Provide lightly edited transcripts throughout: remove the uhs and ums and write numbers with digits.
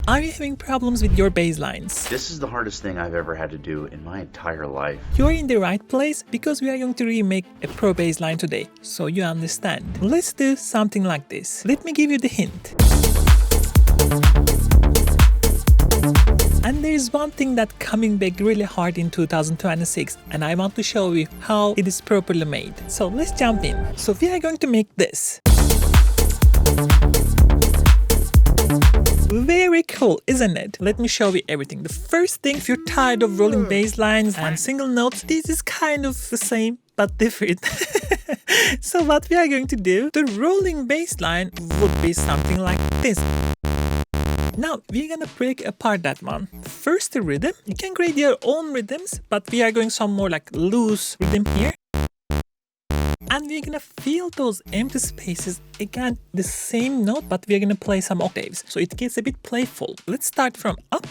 Are you having problems with your bass lines? This is the hardest thing I've ever had to do in my entire life. You're in the right place because we are going to remake a pro bass line today, so you understand. Let's do something like this. Let me give you the hint. And there is one thing that's coming back really hard in 2026, and I want to show you how it is properly made. So let's jump in. So we are going to make this. Very cool, isn't it? Let me show you everything. The first thing, if you're tired of rolling bass lines and single notes, this is kind of the same but different. So what we are going to do, the rolling bass line would be something like this. Now we're gonna break apart that one. First the rhythm. You can create your own rhythms, but we are going some more like loose rhythm here. And we're gonna fill those empty spaces, again the same note, but we're gonna play some octaves, so it gets a bit playful. Let's start from up,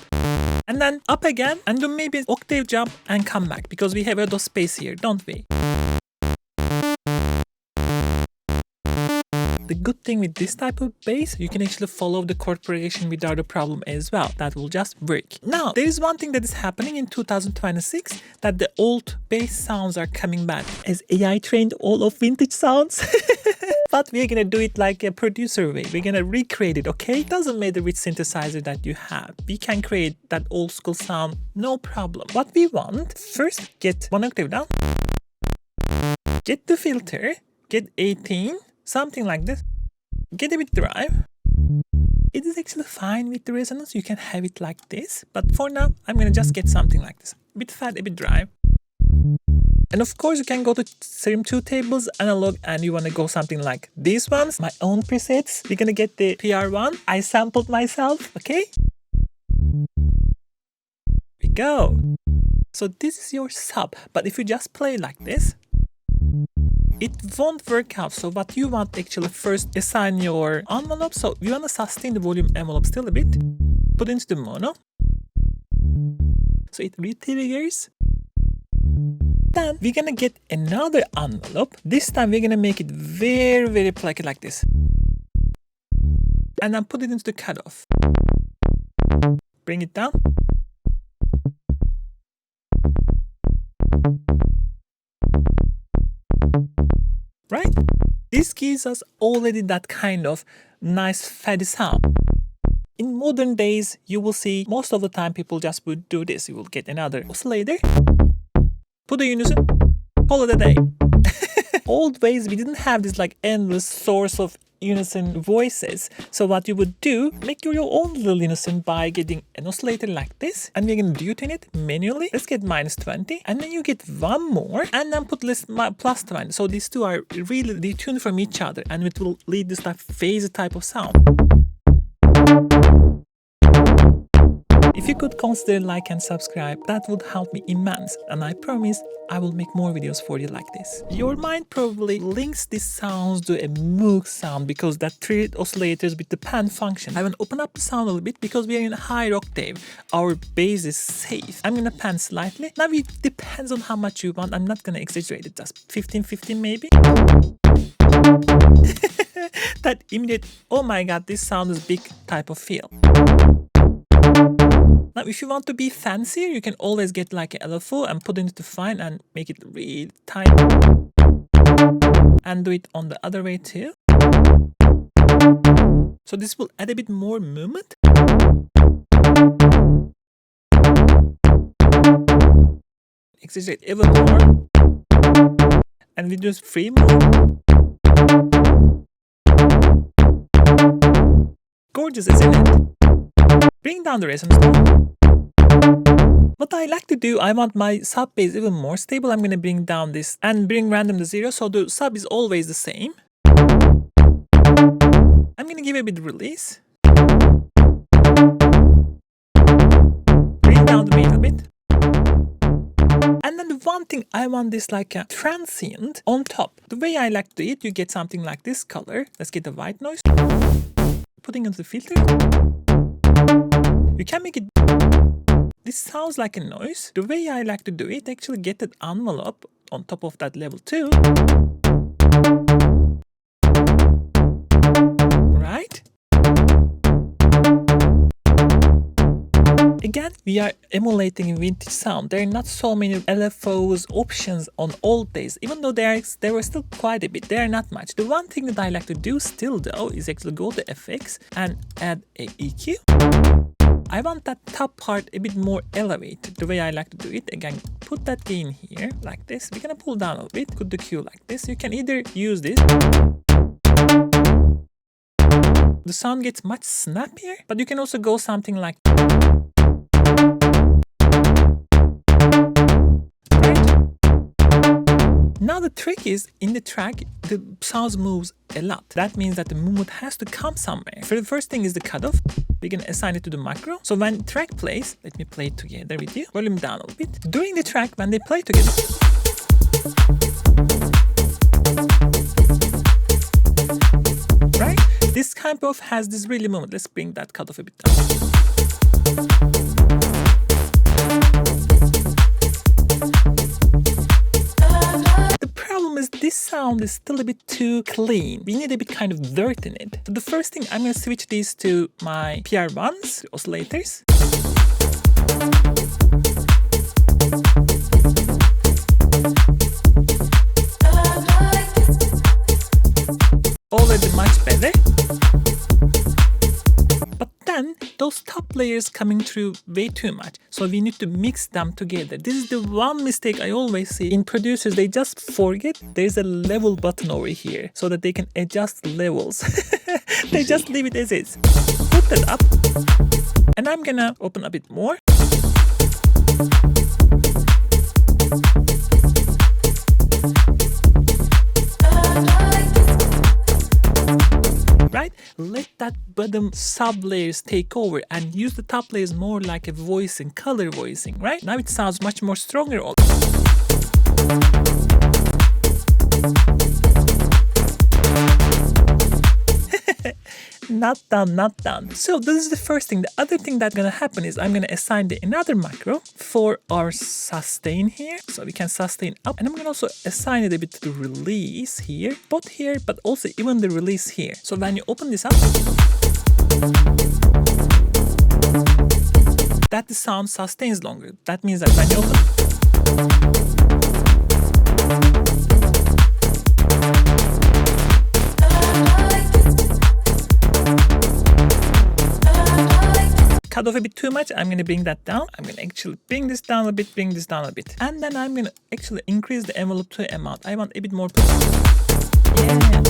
and then up again, and then maybe octave jump and come back, because we have a lot of space here, don't we? The good thing with this type of bass, you can actually follow the chord progression without a problem as well. That will just work. Now, there is one thing that is happening in 2026, that the old bass sounds are coming back. As AI trained all of vintage sounds. But we're gonna do it like a producer way. We're gonna recreate it, okay? It doesn't matter which synthesizer that you have. We can create that old school sound, no problem. What we want, first get one octave down. Get the filter, get 18. Something like this. Get a bit drive. It is actually fine with the resonance. You can have it like this. But for now, I'm going to just get something like this. A bit fat, a bit drive. And of course, you can go to Serum 2 tables, analog, and you want to go something like these ones. My own presets. We're going to get the PR1. I sampled myself, okay? We go. So this is your sub. But if you just play like this, it won't work out. So what you want actually, first assign your envelope. So you want to sustain the volume envelope still a bit. Put into the mono. So it re-triggers. Then we're gonna get another envelope. This time we're gonna make it very, very plucky like this. And then put it into the cutoff. Bring it down. Right? This gives us already that kind of nice fatty sound. In modern days, you will see most of the time people just would do this. You will get another oscillator, put a unison, call it a day. Old ways, we didn't have this like endless source of unison voices. So what you would do, make your own little unison by getting an oscillator like this, and we're gonna detune it manually. Let's get -20, and then you get one more, and then put +20. So these two are really detuned from each other, and it will lead this like phase type of sound. If you could consider like and subscribe, that would help me immense, and I promise I will make more videos for you like this. Your mind probably links these sounds to a Moog sound because that treated oscillators with the pan function. I want to open up the sound a little bit because we are in a higher octave. Our bass is safe. I'm gonna pan slightly. Now it depends on how much you want. I'm not gonna exaggerate it, just 15 maybe. That immediate, oh my god, this sound is big type of feel. Now, if you want to be fancier, you can always get like a LFO and put it into fine and make it really tight. And do it on the other way too. So this will add a bit more movement. Exaggerate even more. And we just free move. Gorgeous, isn't it? Bring down the resonance tone. What I like to do, I want my sub bass even more stable. I'm going to bring down this and bring random to 0, so the sub is always the same. I'm going to give it a bit of release. Bring down the beat a bit. And then the one thing, I want this like a transient on top. The way I like to do it, you get something like this color. Let's get the white noise. Putting into the filter. You can make it. This sounds like a noise. The way I like to do it, actually get that envelope on top of that level too. Right? again, we are emulating a vintage sound. There are not so many LFOs options on old days, even though there were still quite a bit. There are not much. The one thing that I like to do still though is actually go to FX and add a EQ. I want that top part a bit more elevated, the way I like to do it. Again, put that gain here, like this. We're gonna pull down a bit, put the Q like this. You can either use this. The sound gets much snappier, but you can also go something like Now the trick is, in the track, the sound moves a lot. That means that the movement has to come somewhere. For the first thing is the cutoff. We can assign it to the macro. So when track plays, let me play it together with you. Volume down a little bit. During the track, when they play together, right? This kind of has this really movement. Let's bring that cutoff a bit down. This sound is still a bit too clean. We need a bit kind of dirt in it. So the first thing, I'm going to switch these to my PR1s, oscillators. Already much better. But then those top layers coming through way too much. So we need to mix them together. This is the one mistake I always see in producers. They just forget there's a level button over here so that they can adjust levels. They just leave it as is. Put that up. And I'm gonna open a bit more. Right? Let that bottom sub layers take over and use the top layers more like a voicing, color voicing, right? Now it sounds much more stronger. Not done, not done. So this is the first thing. The other thing that's gonna happen is I'm gonna assign another macro for our sustain here. So we can sustain up, and I'm gonna also assign it a bit to the release here, both here, but also even the release here. So when you open this up, that the sound sustains longer. That means that when you open, cut off a bit too much, I'm going to bring that down. I'm going to actually bring this down a bit, bring this down a bit. And then I'm going to actually increase the envelope to amount. I want a bit more. Yeah.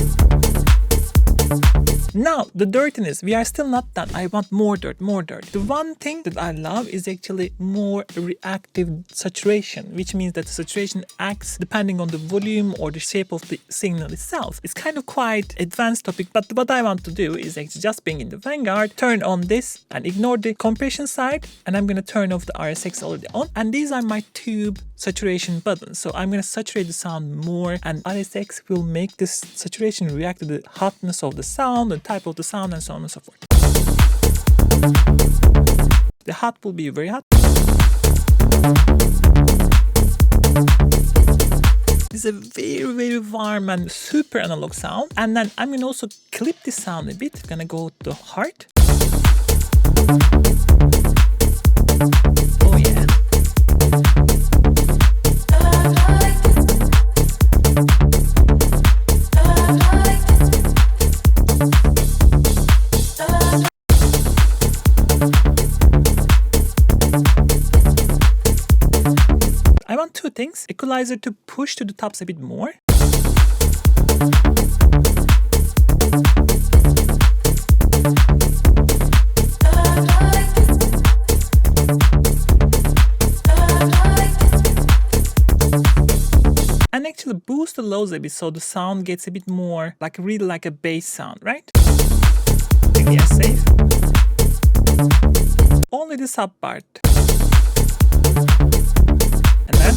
Now, the dirtiness, we are still not done. I want more dirt, more dirt. The one thing that I love is actually more reactive saturation, which means that the saturation acts depending on the volume or the shape of the signal itself. It's kind of quite advanced topic, but what I want to do is actually just bring in the Vanguard, turn on this and ignore the compression side, and I'm going to turn off the RSX already on. And these are my tube saturation buttons. So I'm going to saturate the sound more, and RSX will make this saturation react to the hotness of the sound, the type of the sound, and so on and so forth. The hot will be very hot. This is a very, very warm and super analog sound. And then I'm going to also clip this sound a bit. I'm going to go to hard. Oh yeah. I want two things. Equalizer to push to the tops a bit more. And actually boost the lows a bit so the sound gets a bit more like really like a bass sound, right? Yeah, safe. Only the sub part. And then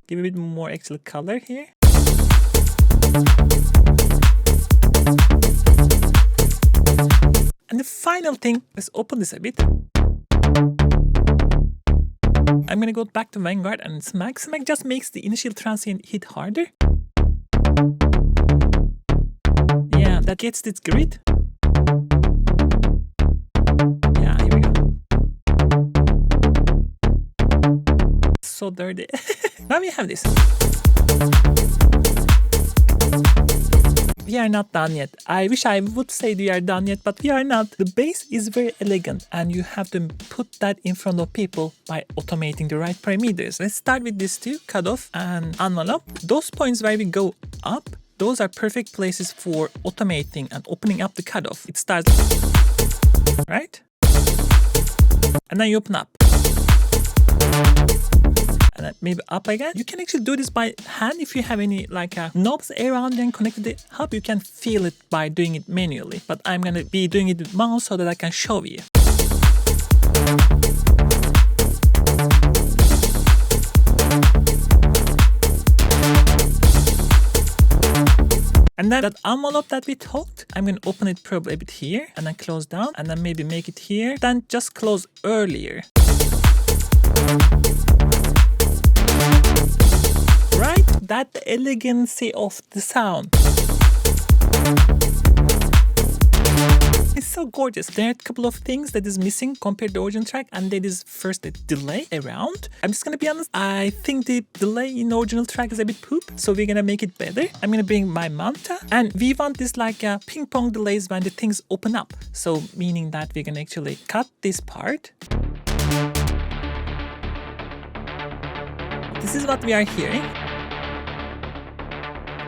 give a bit more actual color here. And the final thing, let's open this a bit. I'm gonna go back to Vanguard and smack. Smack just makes the initial transient hit harder. Yeah, that gets this grid. Yeah, here we go. So dirty. Now we have this. We are not done yet. I wish I would say we are done yet, but we are not. The bass is very elegant and you have to put that in front of people by automating the right parameters. Let's start with these two, cutoff and envelope. Those points where we go up, those are perfect places for automating and opening up the cutoff. It starts, right? And then you open up. And then maybe up again. You can actually do this by hand if you have any knobs around and connected to the hub. You can feel it by doing it manually. But I'm gonna be doing it with mouse so that I can show you. And then that envelope that we talked, I'm going to open it probably a bit here and then close down and then maybe make it here. Then just close earlier. Right? That elegancy of the sound. It's so gorgeous. There are a couple of things that is missing compared to the original track, and that is first the delay around. I'm just gonna be honest, I think the delay in the original track is a bit poop, so we're gonna make it better. I'm gonna bring my manta, and we want this ping pong delays when the things open up. So meaning that we're gonna actually cut this part. This is what we are hearing.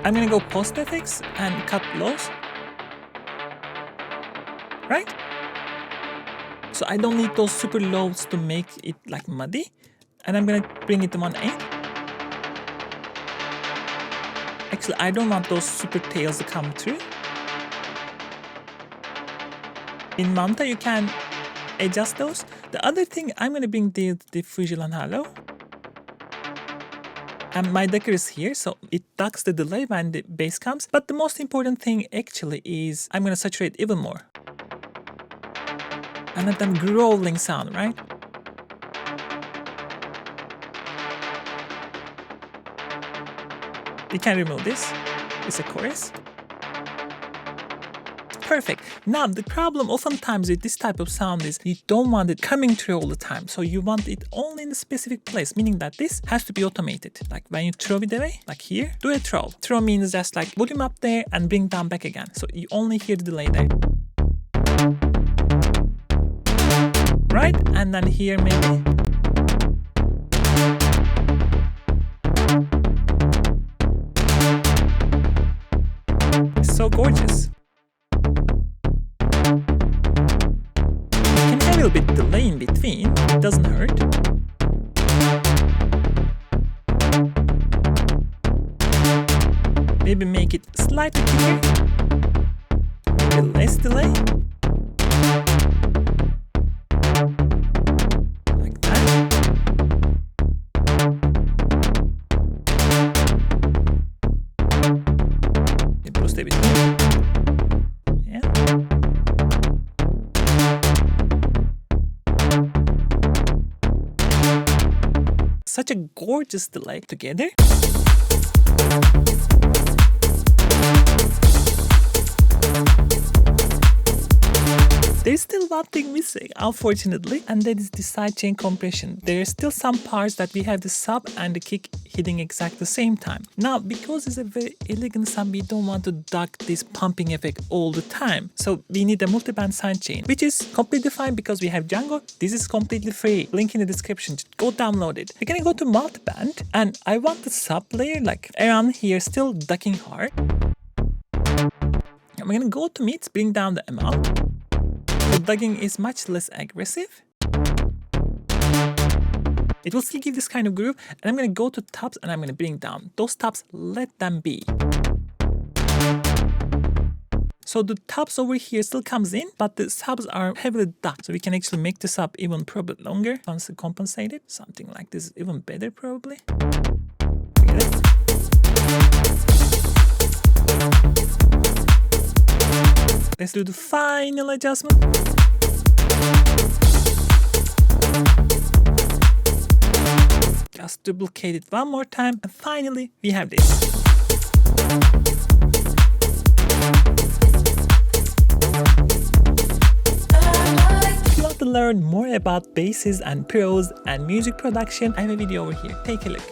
I'm gonna go post effects and cut lows. Right? So I don't need those super lows to make it muddy. And I'm gonna bring it to 1/8. Actually, I don't want those super tails to come through. In Manta, you can adjust those. The other thing, I'm gonna bring the diffusion and halo. And my decker is here, so it ducks the delay when the bass comes. But the most important thing actually is I'm gonna saturate even more. And let them growling sound, right? We can remove this. It's a chorus. Perfect. Now, the problem oftentimes with this type of sound is you don't want it coming through all the time. So you want it only in a specific place, meaning that this has to be automated. Like when you throw it away, like here, do a throw. Throw means just volume up there and bring down back again. So you only hear the delay there. Right? And then here maybe. It's so gorgeous. You can have a little bit delay in between. It doesn't hurt. Maybe make it slightly quicker. Maybe less delay. Such a gorgeous delay together. There's still one thing missing, unfortunately, and that is the sidechain compression. There are still some parts that we have the sub and the kick hitting exactly the same time. Now, because it's a very elegant sound, we don't want to duck this pumping effect all the time. So we need a multi-band sidechain, which is completely fine because we have Django. This is completely free. Link in the description. Just go download it. We're gonna go to multi-band, and I want the sub layer around here still ducking hard. I'm gonna go to mids, bring down the amount. The ducking is much less aggressive. It will still give this kind of groove, and I'm going to go to tops and I'm going to bring down. Those tops, let them be. So the tops over here still comes in, but the subs are heavily ducked. So we can actually make the sub even probably longer once compensated. Something like this is even better probably. Get it? Let's do the final adjustment. just duplicate it one more time, and finally we have this. If you want to learn more about basses and pros and music production, I have a video over here. Take a look.